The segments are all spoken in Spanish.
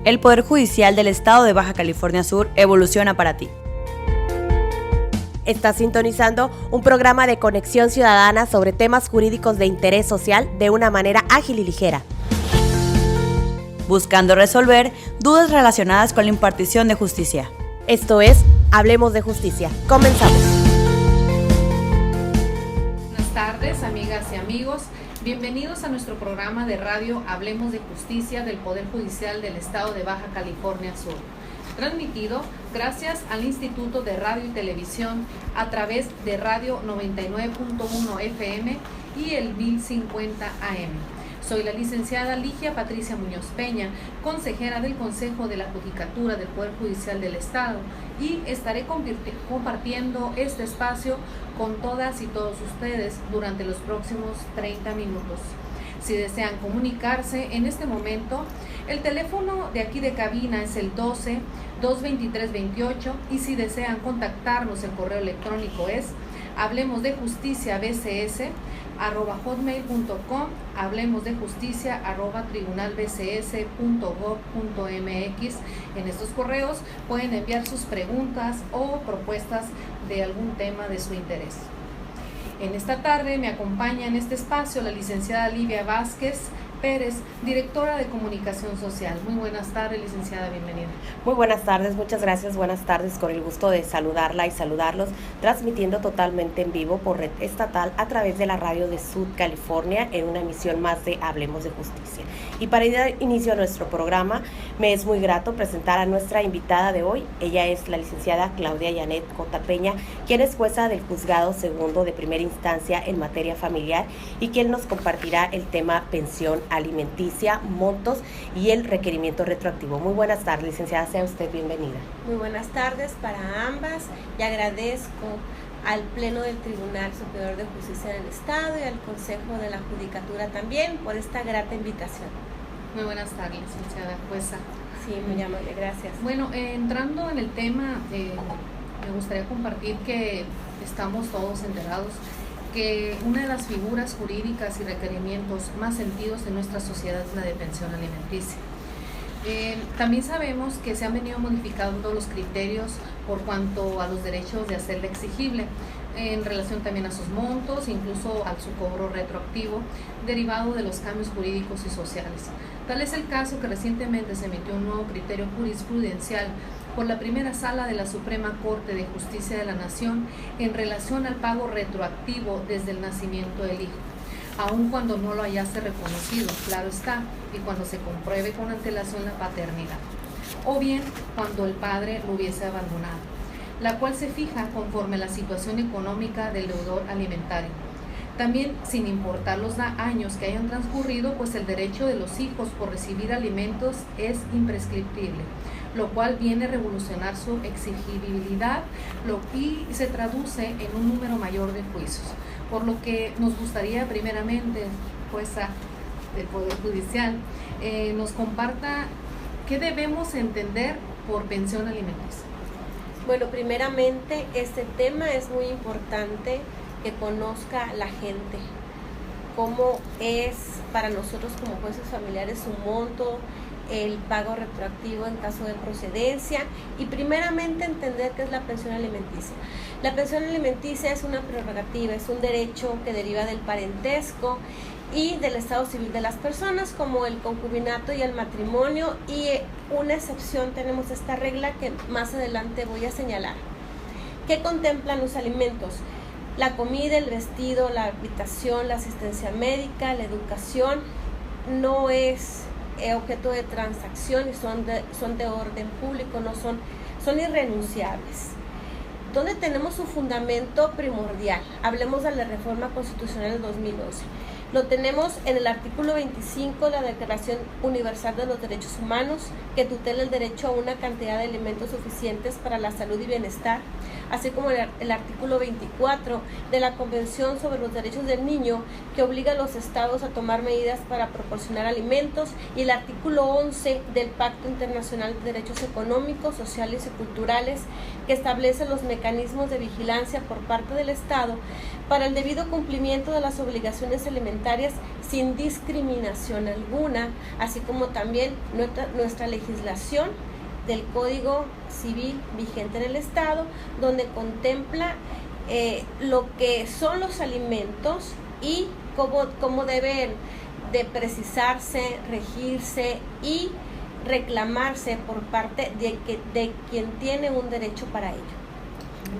El Poder Judicial del Estado de Baja California Sur evoluciona para ti. Estás sintonizando un programa de conexión ciudadana sobre temas jurídicos de interés social de una manera ágil y ligera, buscando resolver dudas relacionadas con la impartición de justicia. Esto es Hablemos de Justicia. Comenzamos. Buenas tardes, amigas y amigos. Bienvenidos a nuestro programa de radio Hablemos de Justicia del Poder Judicial del Estado de Baja California Sur, transmitido gracias al Instituto de Radio y Televisión a través de Radio 99.1 FM y el 1050 AM. Soy la licenciada Ligia Patricia Muñoz Peña, consejera del Consejo de la Judicatura del Poder Judicial del Estado, y estaré compartiendo este espacio con todas y todos ustedes durante los próximos 30 minutos. Si desean comunicarse en este momento, el teléfono de aquí de cabina es el 12-223-28, y si desean contactarnos, el correo electrónico es hablemosdejusticia@hotmail.com, hablemosdejusticia@tribunalbcs.gov.mx. En estos correos pueden enviar sus preguntas o propuestas de algún tema de su interés. En esta tarde me acompaña en este espacio la licenciada Livia Vázquez Pérez, directora de Comunicación Social. Muy buenas tardes, licenciada, bienvenida. Muy buenas tardes, muchas gracias, buenas tardes, con el gusto de saludarla y saludarlos, transmitiendo totalmente en vivo por red estatal a través de la radio de Sud California en una emisión más de Hablemos de Justicia. Y para dar inicio a nuestro programa, me es muy grato presentar a nuestra invitada de hoy. Ella es la licenciada Claudia Janet J. Peña, quien es jueza del Juzgado Segundo de Primera Instancia en materia familiar y quien nos compartirá el tema pensión alimenticia, montos y el requerimiento retroactivo. Muy buenas tardes, licenciada, sea usted bienvenida. Muy buenas tardes para ambas y agradezco al Pleno del Tribunal Superior de Justicia del Estado y al Consejo de la Judicatura también por esta grata invitación. Muy buenas tardes, licenciada jueza. Sí, muy amable, gracias. Bueno, entrando en el tema, me gustaría compartir que estamos todos enterados que una de las figuras jurídicas y requerimientos más sentidos en nuestra sociedad es la de pensión alimenticia. También sabemos que se han venido modificando los criterios por cuanto a los derechos de hacerla exigible, en relación también a sus montos, incluso a su cobro retroactivo, derivado de los cambios jurídicos y sociales. Tal es el caso que recientemente se emitió un nuevo criterio jurisprudencial por la primera sala de la Suprema Corte de Justicia de la Nación en relación al pago retroactivo desde el nacimiento del hijo, aun cuando no lo hayase reconocido, claro está, y cuando se compruebe con antelación la paternidad, o bien cuando el padre lo hubiese abandonado, la cual se fija conforme a la situación económica del deudor alimentario. También, sin importar los años que hayan transcurrido, pues el derecho de los hijos por recibir alimentos es imprescriptible, lo cual viene a revolucionar su exigibilidad y se traduce en un número mayor de juicios. Por lo que nos gustaría primeramente, jueza del Poder Judicial, nos comparta qué debemos entender por pensión alimenticia. Bueno, primeramente este tema es muy importante que conozca la gente cómo es para nosotros como jueces familiares su monto, el pago retroactivo en caso de procedencia, y primeramente entender qué es la pensión alimenticia. La pensión alimenticia es una prerrogativa, es un derecho que deriva del parentesco y del estado civil de las personas, como el concubinato y el matrimonio, y una excepción tenemos esta regla que más adelante voy a señalar. ¿Qué contemplan los alimentos? La comida, el vestido, la habitación, la asistencia médica, la educación. No es objeto de transacción y son de orden público, son irrenunciables. ¿Dónde tenemos su fundamento primordial? Hablemos de la reforma constitucional del 2011. Lo tenemos en el artículo 25 de la Declaración Universal de los Derechos Humanos, que tutela el derecho a una cantidad de alimentos suficientes para la salud y bienestar, así como el artículo 24 de la Convención sobre los Derechos del Niño, que obliga a los estados a tomar medidas para proporcionar alimentos, y el artículo 11 del Pacto Internacional de Derechos Económicos, Sociales y Culturales, que establece los mecanismos de vigilancia por parte del Estado para el debido cumplimiento de las obligaciones alimentarias alimentarias sin discriminación alguna, así como también nuestra legislación del Código Civil vigente en el Estado, donde contempla lo que son los alimentos y cómo deben de precisarse, regirse y reclamarse por parte de quien tiene un derecho para ello.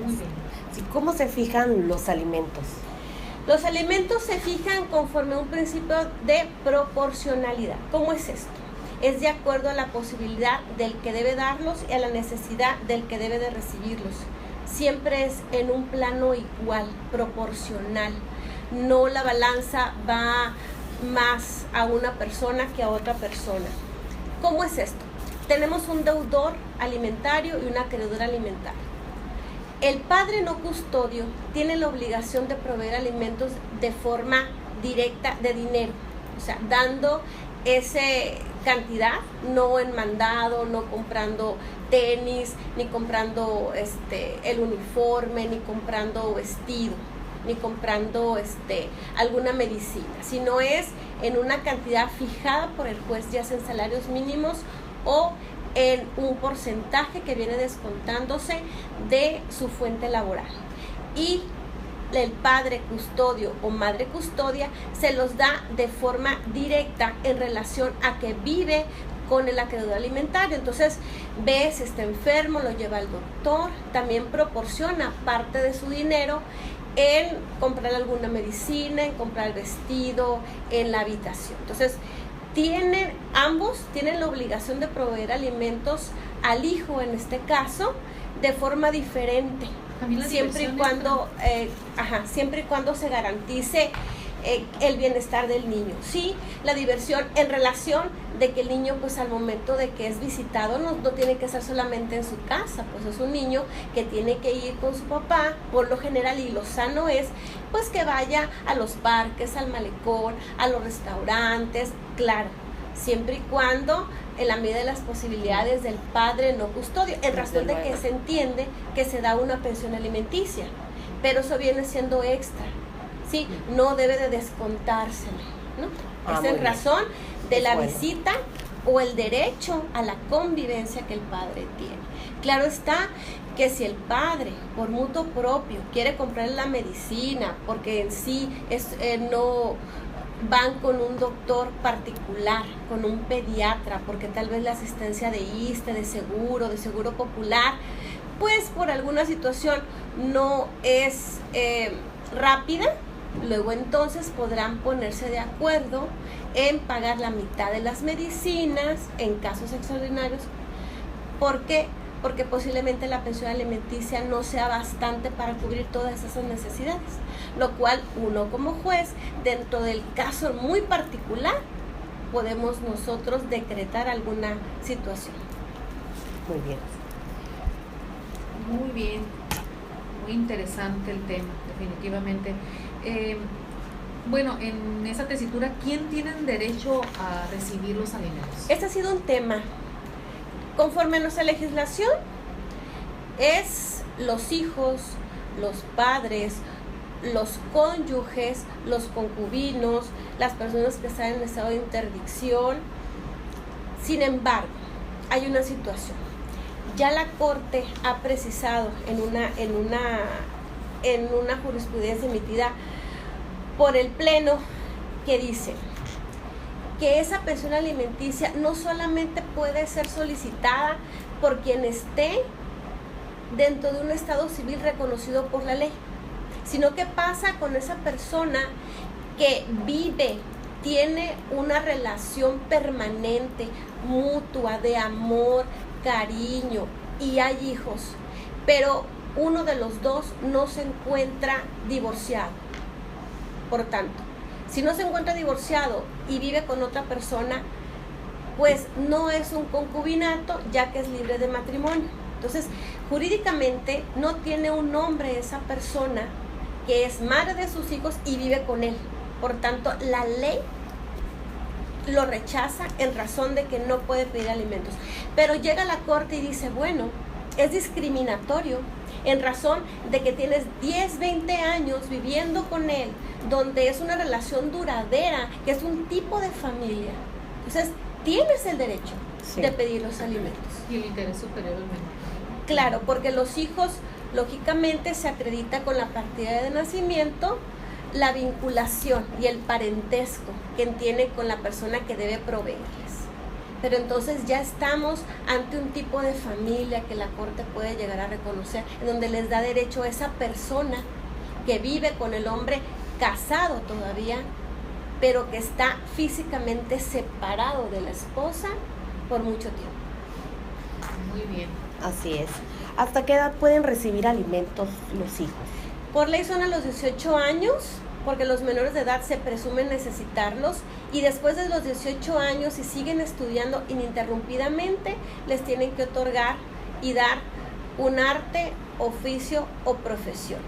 Muy bien. Sí, ¿cómo se fijan los alimentos? Los alimentos se fijan conforme a un principio de proporcionalidad. ¿Cómo es esto? Es de acuerdo a la posibilidad del que debe darlos y a la necesidad del que debe de recibirlos. Siempre es en un plano igual, proporcional. No la balanza va más a una persona que a otra persona. ¿Cómo es esto? Tenemos un deudor alimentario y un acreedor alimentario. El padre no custodio tiene la obligación de proveer alimentos de forma directa de dinero, o sea, dando esa cantidad, no en mandado, no comprando tenis, ni comprando el uniforme, ni comprando vestido, ni comprando alguna medicina, sino es en una cantidad fijada por el juez, ya sea en salarios mínimos o en un porcentaje que viene descontándose de su fuente laboral. Y el padre custodio o madre custodia se los da de forma directa en relación a que vive con el acreedor alimentario. Entonces ve si está enfermo, lo lleva al doctor, también proporciona parte de su dinero en comprar alguna medicina, en comprar vestido, en la habitación. Entonces ambos tienen la obligación de proveer alimentos al hijo, en este caso, de forma diferente, siempre y cuando se garantice el bienestar del niño. Sí, la diversión en relación de que el niño, pues al momento de que es visitado, no tiene que ser solamente en su casa, pues es un niño que tiene que ir con su papá, por lo general, y lo sano es pues que vaya a los parques, al malecón, a los restaurantes, claro, siempre y cuando en la medida de las posibilidades del padre no custodio, en razón de que se entiende que se da una pensión alimenticia, pero eso viene siendo extra, ¿sí? No debe de descontársele, ¿no? Es en razón de la visita o el derecho a la convivencia que el padre tiene. Claro está que si el padre, por mutuo propio, quiere comprar la medicina, porque en sí no van con un doctor particular, con un pediatra, porque tal vez la asistencia de ISSSTE, de seguro popular, pues por alguna situación no es rápida, luego entonces podrán ponerse de acuerdo en pagar la mitad de las medicinas en casos extraordinarios. ¿Por qué? Porque posiblemente la pensión alimenticia no sea bastante para cubrir todas esas necesidades, lo cual uno como juez, dentro del caso muy particular, podemos nosotros decretar alguna situación. Muy bien. Muy bien, muy interesante el tema, definitivamente. Bueno, en esa tesitura, ¿quién tiene derecho a recibir los alimentos? Este ha sido un tema. Conforme a nuestra legislación, es los hijos, los padres, los cónyuges, los concubinos, las personas que están en estado de interdicción. Sin embargo, hay una situación. Ya la Corte ha precisado en una jurisprudencia emitida por el Pleno que dice que esa pensión alimenticia no solamente puede ser solicitada por quien esté dentro de un estado civil reconocido por la ley, sino que pasa con esa persona que vive, tiene una relación permanente, mutua, de amor, cariño, y hay hijos, pero uno de los dos no se encuentra divorciado. Por tanto, si no se encuentra divorciado y vive con otra persona, pues no es un concubinato, ya que es libre de matrimonio. Entonces, jurídicamente no tiene un nombre esa persona que es madre de sus hijos y vive con él. Por tanto, la ley lo rechaza en razón de que no puede pedir alimentos. Pero llega a la Corte y dice, bueno, es discriminatorio en razón de que tienes 10, 20 años viviendo con él, donde es una relación duradera, que es un tipo de familia. Entonces, tienes el derecho de pedir los alimentos. Y el interés superior al menor. Claro, porque los hijos, lógicamente, se acredita con la partida de nacimiento, la vinculación y el parentesco que tiene con la persona que debe proveerles. Pero entonces ya estamos ante un tipo de familia que la Corte puede llegar a reconocer, en donde les da derecho a esa persona que vive con el hombre casado todavía, pero que está físicamente separado de la esposa por mucho tiempo. Muy bien. Así es. ¿Hasta qué edad pueden recibir alimentos los hijos? Por ley son a los 18 años, porque los menores de edad se presumen necesitarlos, y después de los 18 años, si siguen estudiando ininterrumpidamente, les tienen que otorgar y dar un arte, oficio o profesión,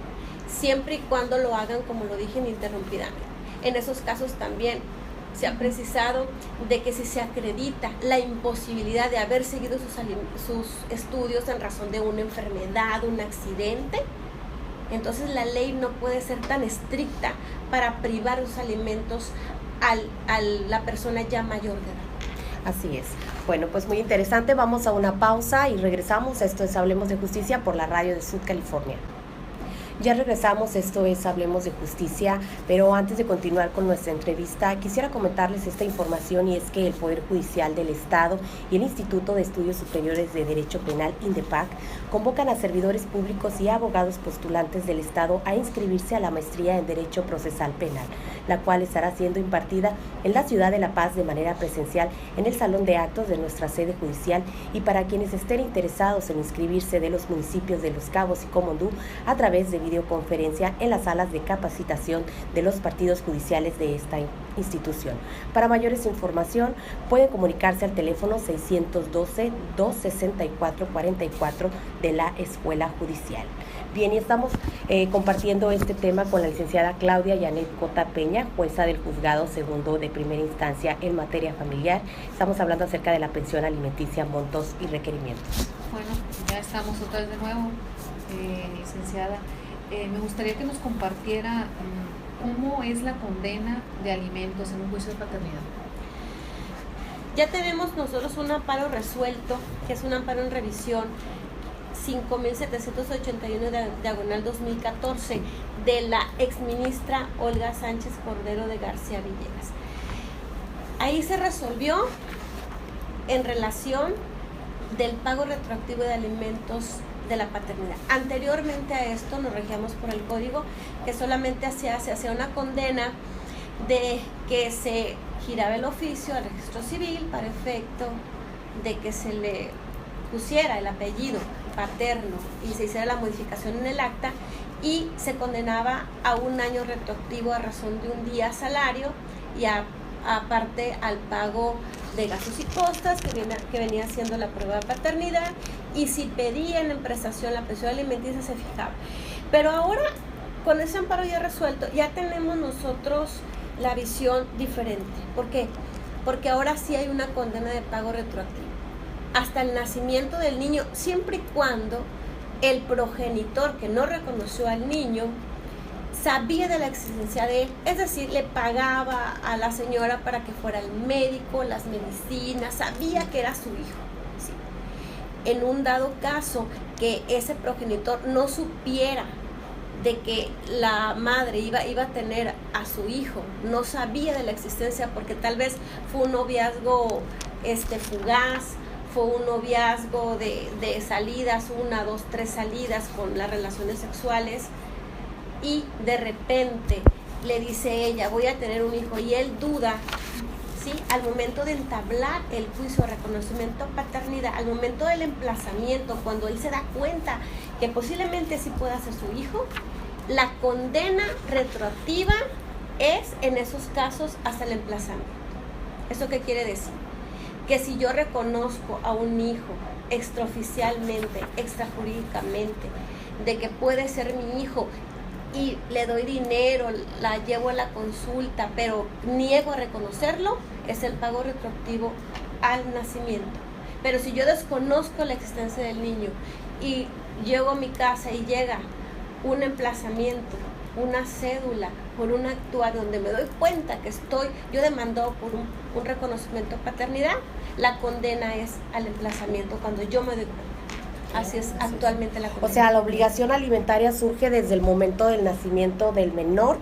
siempre y cuando lo hagan, como lo dije, ininterrumpidamente. En esos casos también se ha precisado de que si se acredita la imposibilidad de haber seguido sus estudios en razón de una enfermedad, un accidente, entonces la ley no puede ser tan estricta para privar los alimentos a la persona ya mayor de edad. Así es. Bueno, pues muy interesante. Vamos a una pausa y regresamos. Esto es Hablemos de Justicia por la radio de Sud California. Ya regresamos, esto es Hablemos de Justicia, pero antes de continuar con nuestra entrevista, quisiera comentarles esta información, y es que el Poder Judicial del Estado y el Instituto de Estudios Superiores de Derecho Penal, INDEPAC, convocan a servidores públicos y abogados postulantes del Estado a inscribirse a la maestría en Derecho Procesal Penal, la cual estará siendo impartida en la ciudad de La Paz de manera presencial en el Salón de Actos de nuestra sede judicial, y para quienes estén interesados en inscribirse de los municipios de Los Cabos y Comondú a través de videoconferencia en las salas de capacitación de los partidos judiciales de esta institución. Para mayores información pueden comunicarse al teléfono 612-264-44 de la Escuela Judicial. Bien, y estamos compartiendo este tema con la licenciada Claudia Janet Cota Peña, jueza del Juzgado Segundo de Primera Instancia en materia familiar. Estamos hablando acerca de la pensión alimenticia, montos y requerimientos. Bueno, ya estamos otra vez de nuevo, licenciada. Me gustaría que nos compartiera cómo es la condena de alimentos en un juicio de paternidad. Ya tenemos nosotros un amparo resuelto, que es un amparo en revisión 5.781/2014 de la exministra Olga Sánchez Cordero de García Villegas. Ahí se resolvió en relación del pago retroactivo de alimentos de la paternidad. Anteriormente a esto nos regíamos por el código, que solamente se hacía una condena de que se giraba el oficio al registro civil para efecto de que se le pusiera el apellido paterno y se hiciera la modificación en el acta, y se condenaba a 1 año retroactivo a razón de un día salario, y aparte al pago de gastos y costas que venía siendo la prueba de paternidad, y si pedían en prestación la pensión alimenticia se fijaba. Pero ahora, con ese amparo ya resuelto, ya tenemos nosotros la visión diferente. ¿Por qué? Porque ahora sí hay una condena de pago retroactivo hasta el nacimiento del niño, siempre y cuando el progenitor que no reconoció al niño sabía de la existencia de él, es decir, le pagaba a la señora para que fuera al médico, las medicinas, sabía que era su hijo. ¿Sí? En un dado caso que ese progenitor no supiera de que la madre iba a tener a su hijo, no sabía de la existencia porque tal vez fue un noviazgo fugaz, fue un noviazgo de salidas, 1, 2, 3 salidas con las relaciones sexuales, y de repente le dice ella, voy a tener un hijo, y él duda, ¿sí? Al momento de entablar el juicio de reconocimiento de paternidad, al momento del emplazamiento, cuando él se da cuenta que posiblemente sí pueda ser su hijo, la condena retroactiva es en esos casos hasta el emplazamiento. ¿Eso qué quiere decir? Que si yo reconozco a un hijo extraoficialmente, extrajurídicamente, de que puede ser mi hijo, y le doy dinero, la llevo a la consulta, pero niego a reconocerlo, es el pago retroactivo al nacimiento. Pero si yo desconozco la existencia del niño y llego a mi casa y llega un emplazamiento, una cédula, por un actuar donde me doy cuenta que estoy yo demandado por un reconocimiento de paternidad, la condena es al emplazamiento cuando yo me doy cuenta. Así es actualmente la condena. O sea, la obligación alimentaria surge desde el momento del nacimiento del menor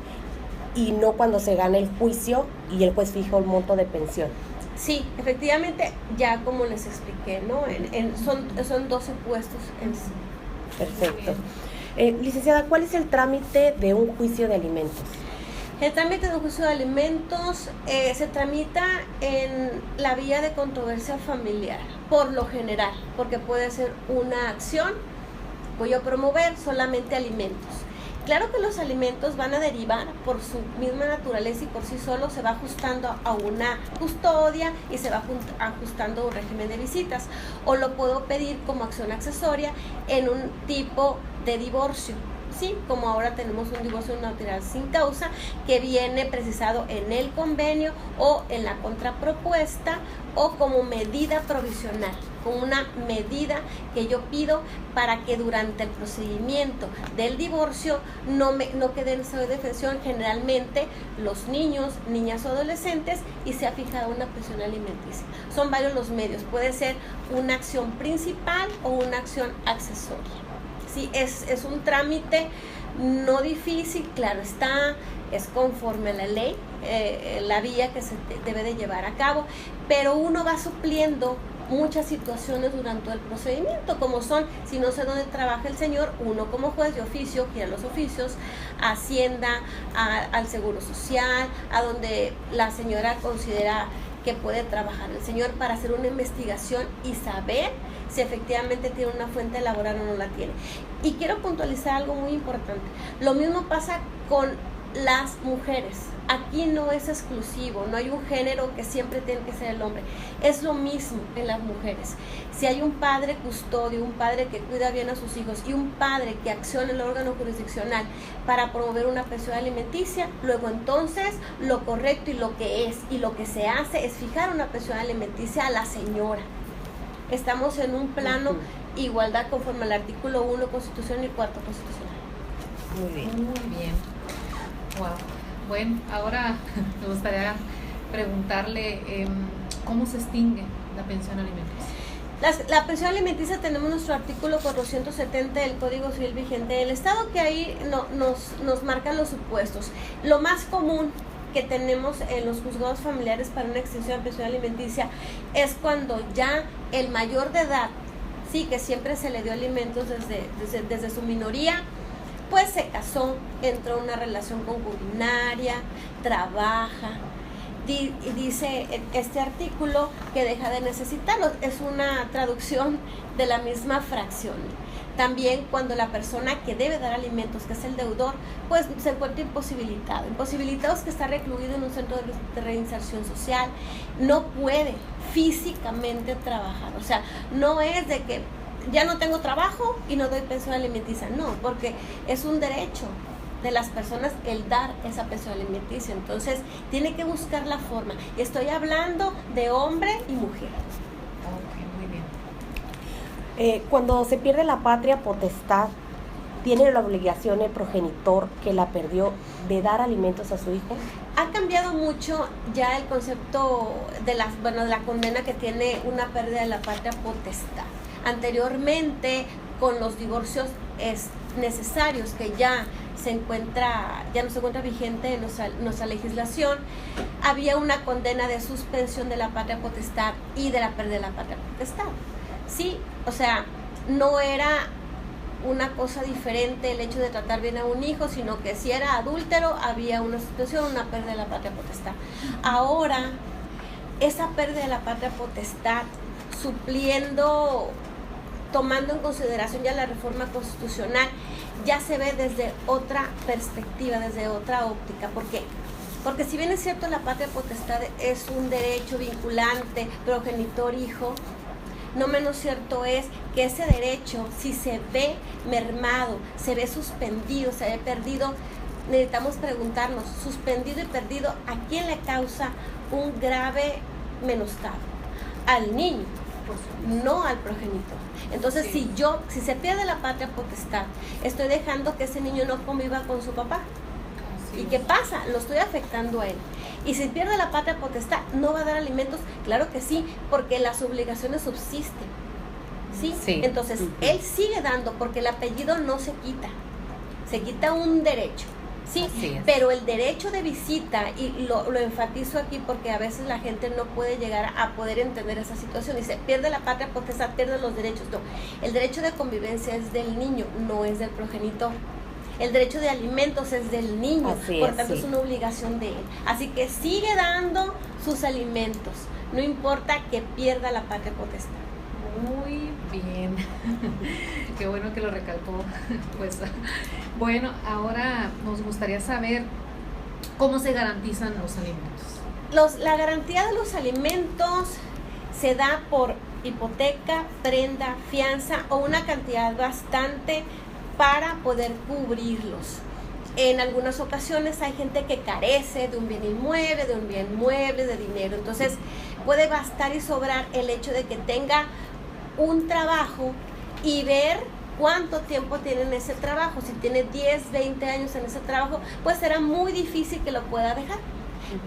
y no cuando se gana el juicio y el juez fija un monto de pensión. Sí, efectivamente, ya como les expliqué, ¿no? Son 12 puestos en sí. Perfecto. Licenciada, ¿cuál es el trámite de un juicio de alimentos? El trámite de un juicio de alimentos se tramita en la vía de controversia familiar, por lo general, porque puede ser una acción, voy a promover solamente alimentos. Claro que los alimentos van a derivar por su misma naturaleza y por sí solo se va ajustando a una custodia y se va ajustando a un régimen de visitas. O lo puedo pedir como acción accesoria en un tipo de divorcio. Sí, como ahora tenemos un divorcio unilateral sin causa que viene precisado en el convenio o en la contrapropuesta o como medida provisional, como una medida que yo pido para que durante el procedimiento del divorcio no quede en estado de defensión generalmente los niños, niñas o adolescentes y se ha fijado una pensión alimenticia. Son varios los medios, puede ser una acción principal o una acción accesoria. Sí, es un trámite no difícil, claro está, es conforme a la ley, la vía que se debe de llevar a cabo, pero uno va supliendo muchas situaciones durante el procedimiento, como son, si no sé dónde trabaja el señor, uno como juez de oficio, gira los oficios, a Hacienda, al Seguro Social, a donde la señora considera que puede trabajar el señor para hacer una investigación y saber si efectivamente tiene una fuente laboral o no la tiene. Y quiero puntualizar algo muy importante. Lo mismo pasa con las mujeres. Aquí no es exclusivo, no hay un género que siempre tiene que ser el hombre. Es lo mismo en las mujeres. Si hay un padre custodio, un padre que cuida bien a sus hijos y un padre que acciona el órgano jurisdiccional para promover una pensión alimenticia, luego entonces lo correcto y lo que es y lo que se hace es fijar una pensión alimenticia a la señora. Estamos en un plano igualdad conforme al artículo 1 Constitución y 4 Constitucional. Muy bien. Muy bien. Wow. Bueno, ahora me gustaría preguntarle cómo se extingue la pensión alimenticia. La pensión alimenticia tenemos nuestro artículo 470 del Código Civil vigente del Estado que ahí nos marcan los supuestos. Lo más común que tenemos en los juzgados familiares para una extinción de pensión alimenticia es cuando ya el mayor de edad, sí, que siempre se le dio alimentos desde su minoría, pues se casó, entró en una relación concubinaria, trabaja, dice este artículo que deja de necesitarlos. Es una traducción de la misma fracción. También cuando la persona que debe dar alimentos, que es el deudor, pues se encuentra imposibilitado. Imposibilitado es que está recluido en un centro de reinserción social, no puede físicamente trabajar. O sea, no es de que ya no tengo trabajo y no doy pensión alimenticia, no, porque es un derecho de las personas el dar esa pensión alimenticia. Entonces tiene que buscar la forma. Estoy hablando de hombre y mujer. Ok, muy bien. Cuando se pierde la patria potestad, ¿tiene la obligación el progenitor que la perdió de dar alimentos a su hijo? Ha cambiado mucho ya el concepto de la condena que tiene una pérdida de la patria potestad. Anteriormente, con los divorcios necesarios que ya no se encuentra vigente en nuestra legislación, había una condena de suspensión de la patria potestad y de la pérdida de la patria potestad. Sí, o sea, no era una cosa diferente el hecho de tratar bien a un hijo, sino que si era adúltero había una suspensión, una pérdida de la patria potestad. Ahora, esa pérdida de la patria potestad, tomando en consideración ya la reforma constitucional, ya se ve desde otra perspectiva, desde otra óptica. ¿Por qué? Porque si bien es cierto la patria potestad es un derecho vinculante progenitor-hijo, no menos cierto es que ese derecho, si se ve mermado, se ve suspendido, se ve perdido, necesitamos preguntarnos, suspendido y perdido, ¿a quién le causa un grave menoscabo? Al niño, no al progenitor. Entonces, Sí. si se pierde la patria potestad, estoy dejando que ese niño no conviva con su papá. Así ¿Y es. qué pasa? Lo estoy afectando a él. Y si pierde la patria potestad, ¿no va a dar alimentos? Claro que sí, porque las obligaciones subsisten. ¿Sí? Sí. Entonces, él sigue dando, porque el apellido no se quita. Se quita un derecho. Sí, Así es. pero el derecho de visita, y lo enfatizo aquí porque a veces la gente no puede llegar a poder entender esa situación. Dice, pierde la patria potestad, pierde los derechos. No, el derecho de convivencia es del niño, no es del progenitor. El derecho de alimentos es del niño, Así por es, tanto sí. es una obligación de él. Así que sigue dando sus alimentos, no importa que pierda la patria potestad. Muy bien. Qué bueno que lo recalcó. Pues, bueno, ahora nos gustaría saber cómo se garantizan los alimentos. La garantía de los alimentos se da por hipoteca, prenda, fianza o una cantidad bastante para poder cubrirlos. En algunas ocasiones hay gente que carece de un bien inmueble, de un bien mueble, de dinero. Entonces puede bastar y sobrar el hecho de que tenga un trabajo y ver cuánto tiempo tiene en ese trabajo. Si tiene 10, 20 años en ese trabajo, pues será muy difícil que lo pueda dejar.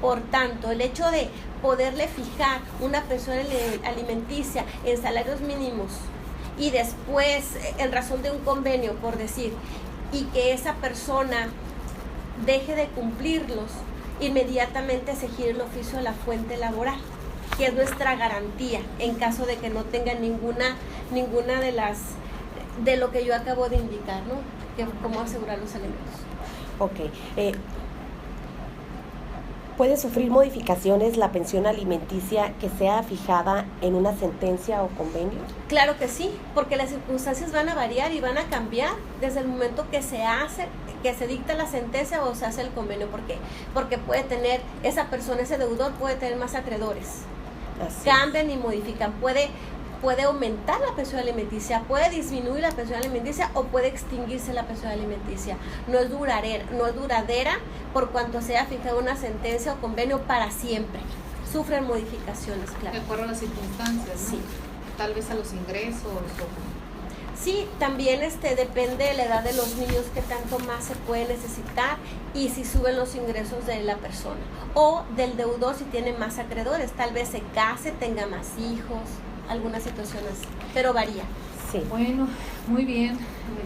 Por tanto, el hecho de poderle fijar una pensión alimenticia en salarios mínimos y después, en razón de un convenio, por decir, y que esa persona deje de cumplirlos, inmediatamente se gire el oficio de la fuente laboral, que es nuestra garantía en caso de que no tenga ninguna de lo que yo acabo de indicar, ¿no? Que cómo asegurar los alimentos. Ok. ¿Puede sufrir modificaciones la pensión alimenticia que sea fijada en una sentencia o convenio? Claro que sí, porque las circunstancias van a variar y van a cambiar desde el momento que se dicta la sentencia o se hace el convenio. ¿Por qué? Porque puede tener, esa persona, ese deudor puede tener más acreedores. Así Cambian y modifican. Puede aumentar la pensión alimenticia, puede disminuir la pensión alimenticia o puede extinguirse la pensión alimenticia. No es duradera por cuanto sea fijada una sentencia o convenio para siempre. Sufren modificaciones, De claro. acuerdo a las circunstancias, ¿no? Sí. Tal vez a los ingresos Sí, también depende de la edad de los niños que tanto más se puede necesitar y si suben los ingresos de la persona o del deudor si tiene más acreedores, tal vez se case, tenga más hijos, algunas situaciones, pero varía. Sí. Bueno, muy bien,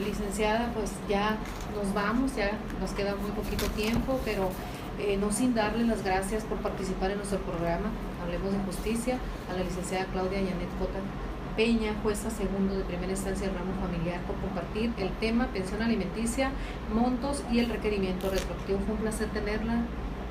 licenciada, pues ya nos vamos, ya nos queda muy poquito tiempo, pero no sin darle las gracias por participar en nuestro programa Hablemos de Justicia, a la licenciada Claudia Yanet Cota Peña, jueza segundo de primera instancia del ramo familiar, por compartir el tema pensión alimenticia, montos y el requerimiento retroactivo. Fue un placer tenerla,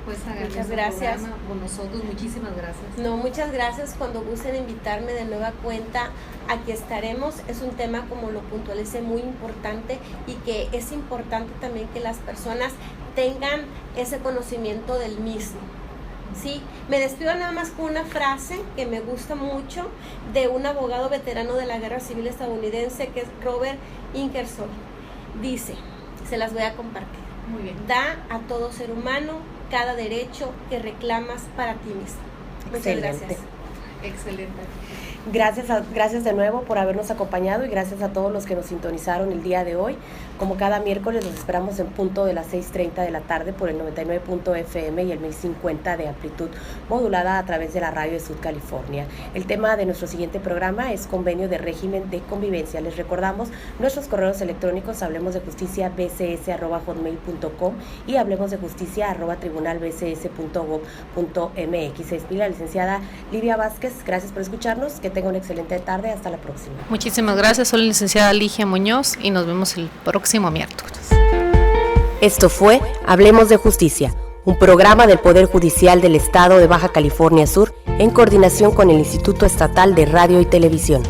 jueza. Muchas gracias. Con nosotros, muchísimas gracias. No, muchas gracias. Cuando gusten invitarme de nueva cuenta, aquí estaremos. Es un tema, como lo puntualicé, muy importante y que es importante también que las personas tengan ese conocimiento del mismo. Sí, me despido nada más con una frase que me gusta mucho de un abogado veterano de la Guerra Civil estadounidense que es Robert Ingersoll. Dice, se las voy a compartir. Muy bien. Da a todo ser humano cada derecho que reclamas para ti mismo. Muchas Excelente. gracias. Excelente. Gracias de nuevo por habernos acompañado y gracias a todos los que nos sintonizaron el día de hoy. Como cada miércoles los esperamos en punto de las 6:30 de la tarde por el 99.fm y el 1050 de amplitud modulada a través de la radio de Sud California. El tema de nuestro siguiente programa es convenio de régimen de convivencia. Les recordamos nuestros correos electrónicos hablemosdejusticia@bcs.hotmail.com y hablemosdejusticia@tribunalbcs.gov.mx. Se despide la licenciada Livia Vázquez. Gracias por escucharnos. Que tenga una excelente tarde. Hasta la próxima. Muchísimas gracias. Soy la licenciada Ligia Muñoz y nos vemos el próximo miércoles. Esto fue Hablemos de Justicia, un programa del Poder Judicial del Estado de Baja California Sur en coordinación con el Instituto Estatal de Radio y Televisión.